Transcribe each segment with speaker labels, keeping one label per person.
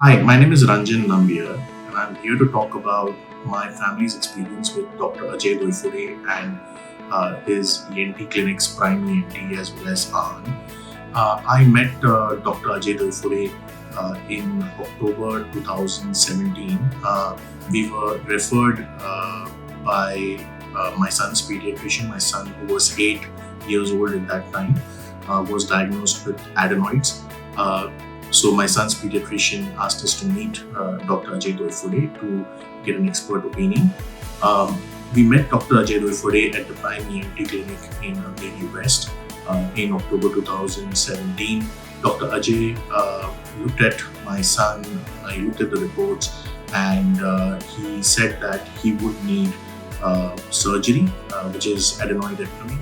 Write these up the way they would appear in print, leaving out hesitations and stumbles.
Speaker 1: Hi, my name is Ranjan Nambiar, and I'm here to talk about my family's experience with Dr. Ajay Doiphode and his ENT clinic's prime ENT as well as AN. I met Dr. Ajay Doiphode in October 2017. We were referred by my son's pediatrician. My son, who was 8 years old at that time, was diagnosed with adenoids. Uh, so my son's pediatrician asked us to meet Dr. Ajay Doiphode to get an expert opinion. Um, we met Dr. Ajay Doiphode at the Prime ENT Clinic in Delhi West in October 2017. Dr. Ajay looked at my son, he looked at the reports, and he said that he would need surgery, which is adenoidectomy.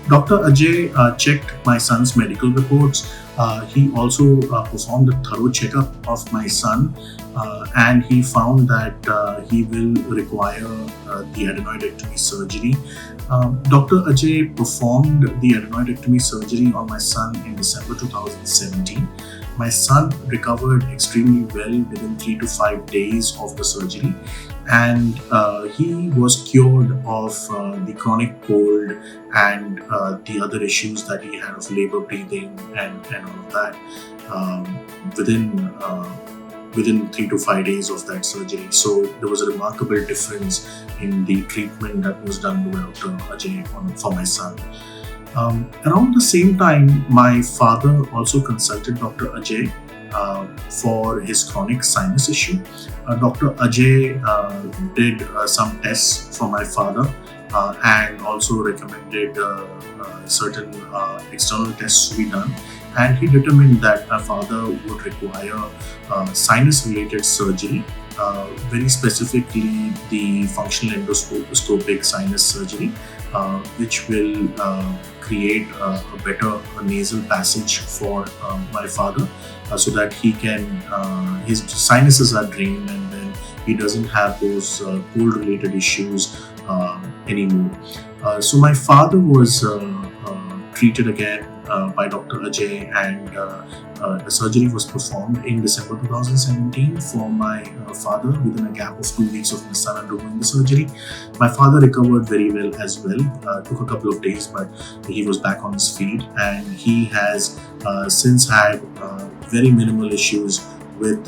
Speaker 1: Dr. Ajay checked my son's medical reports. He also performed a thorough checkup of my son, and he found that he will require the adenoidectomy surgery. Dr. Ajay performed the adenoidectomy surgery on my son in December 2017. My son recovered extremely well within 3 to 5 days of the surgery, and he was cured of the chronic cold and the other issues that he had of labor breathing and all of that within within 3 to 5 days of that surgery. So there was a remarkable difference in the treatment that was done by Dr. Ajay for my son. Around the same time, my father also consulted Dr. Ajay for his chronic sinus issue. Dr. Ajay did some tests for my father and also recommended certain external tests to be done. And he determined that my father would require sinus related surgery, very specifically the functional endoscopic sinus surgery, which will create a better nasal passage for my father so that he can, his sinuses are drained and then he doesn't have those cold related issues anymore. So my father was treated again by Dr. Ajay, and the surgery was performed in December 2017 for my father within a gap of 2 weeks of my son undergoing the surgery. My father recovered very well as well. Took a couple of days, but he was back on his feet, and he has since had very minimal issues with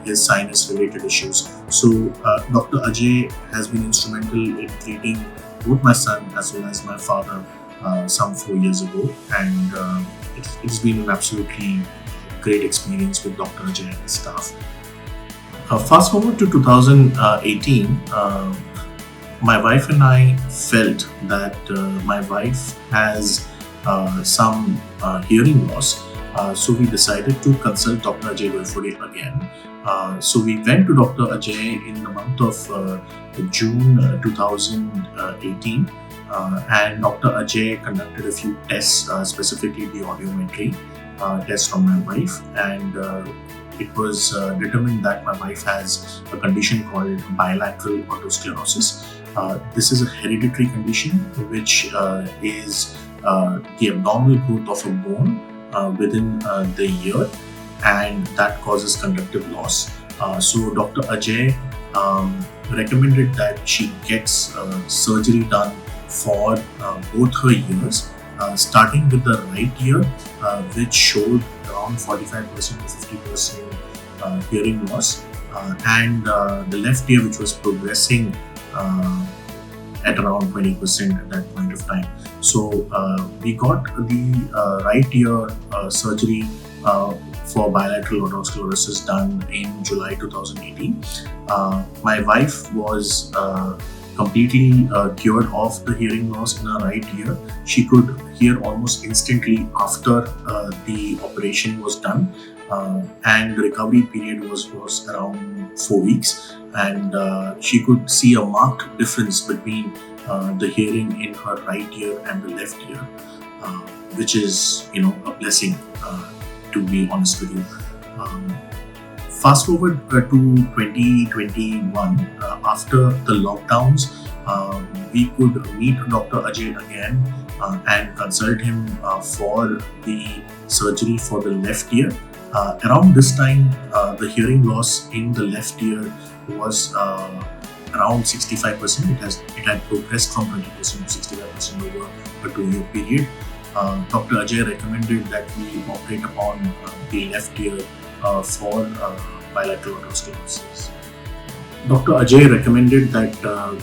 Speaker 1: his sinus related issues. So Dr. Ajay has been instrumental in treating both my son as well as my father some 4 years ago, and it's been an absolutely great experience with Dr. Ajay and his staff. Fast forward to 2018, my wife and I felt that my wife has some hearing loss. So we decided to consult Dr. Ajay Doiphode again. So we went to Dr. Ajay in the month of June 2018, and Dr. Ajay conducted a few tests, specifically the audiometry test on my wife, and it was determined that my wife has a condition called bilateral otosclerosis. This is a hereditary condition which is the abnormal growth of a bone within the ear, and that causes conductive loss. So Dr. Ajay recommended that she gets surgery done for both her ears, starting with the right ear, which showed around 45% to 50% hearing loss, and the left ear, which was progressing at around 20% at that point of time. So we got the right ear surgery for bilateral otosclerosis done in July 2018. My wife was completely cured of the hearing loss in her right ear. She could hear almost instantly after the operation was done, and the recovery period was around 4 weeks, and she could see a marked difference between the hearing in her right ear and the left ear, which is a blessing, to be honest with you. Fast forward to 2021, after the lockdowns, we could meet Dr. Ajay again and consult him for the surgery for the left ear. Around this time, the hearing loss in the left ear was around 65%. It had progressed from 20% to 65% over a 2-year period. Dr. Ajay recommended that we operate upon the left ear for bilateral otosclerosis. Dr. Ajay recommended that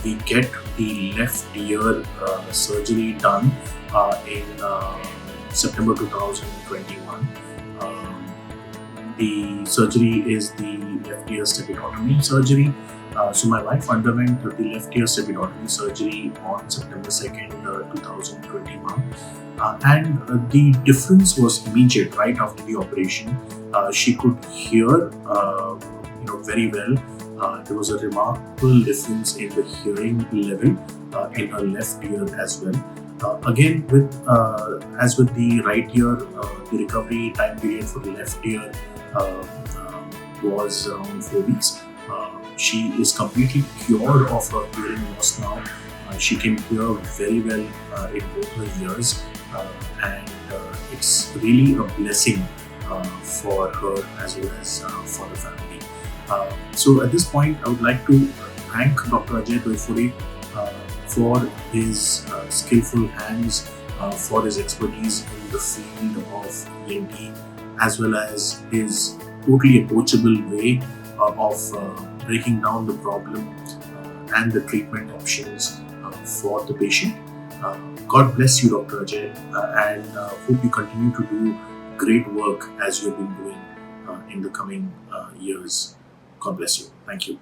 Speaker 1: we get the left ear surgery done in September 2021. The surgery is the left ear stapedotomy surgery. So my wife underwent the left ear stapedotomy surgery on September 2nd, 2021. And the difference was immediate right after the operation. She could hear very well. There was a remarkable difference in the hearing level in her left ear as well. Again, as with the right ear, the recovery time period for the left ear was around 4 weeks. She is completely cured of her hearing loss now. She can hear very well in both her ears, and it's really a blessing for her as well as for the family. So at this point, I would like to thank Dr. Ajay Doiphode for his skillful hands, for his expertise in the field of ENT, as well as his totally approachable way of breaking down the problem and the treatment options for the patient. God bless you, Dr. Ajay, and hope you continue to do great work as you've been doing in the coming years. God bless you. Thank you.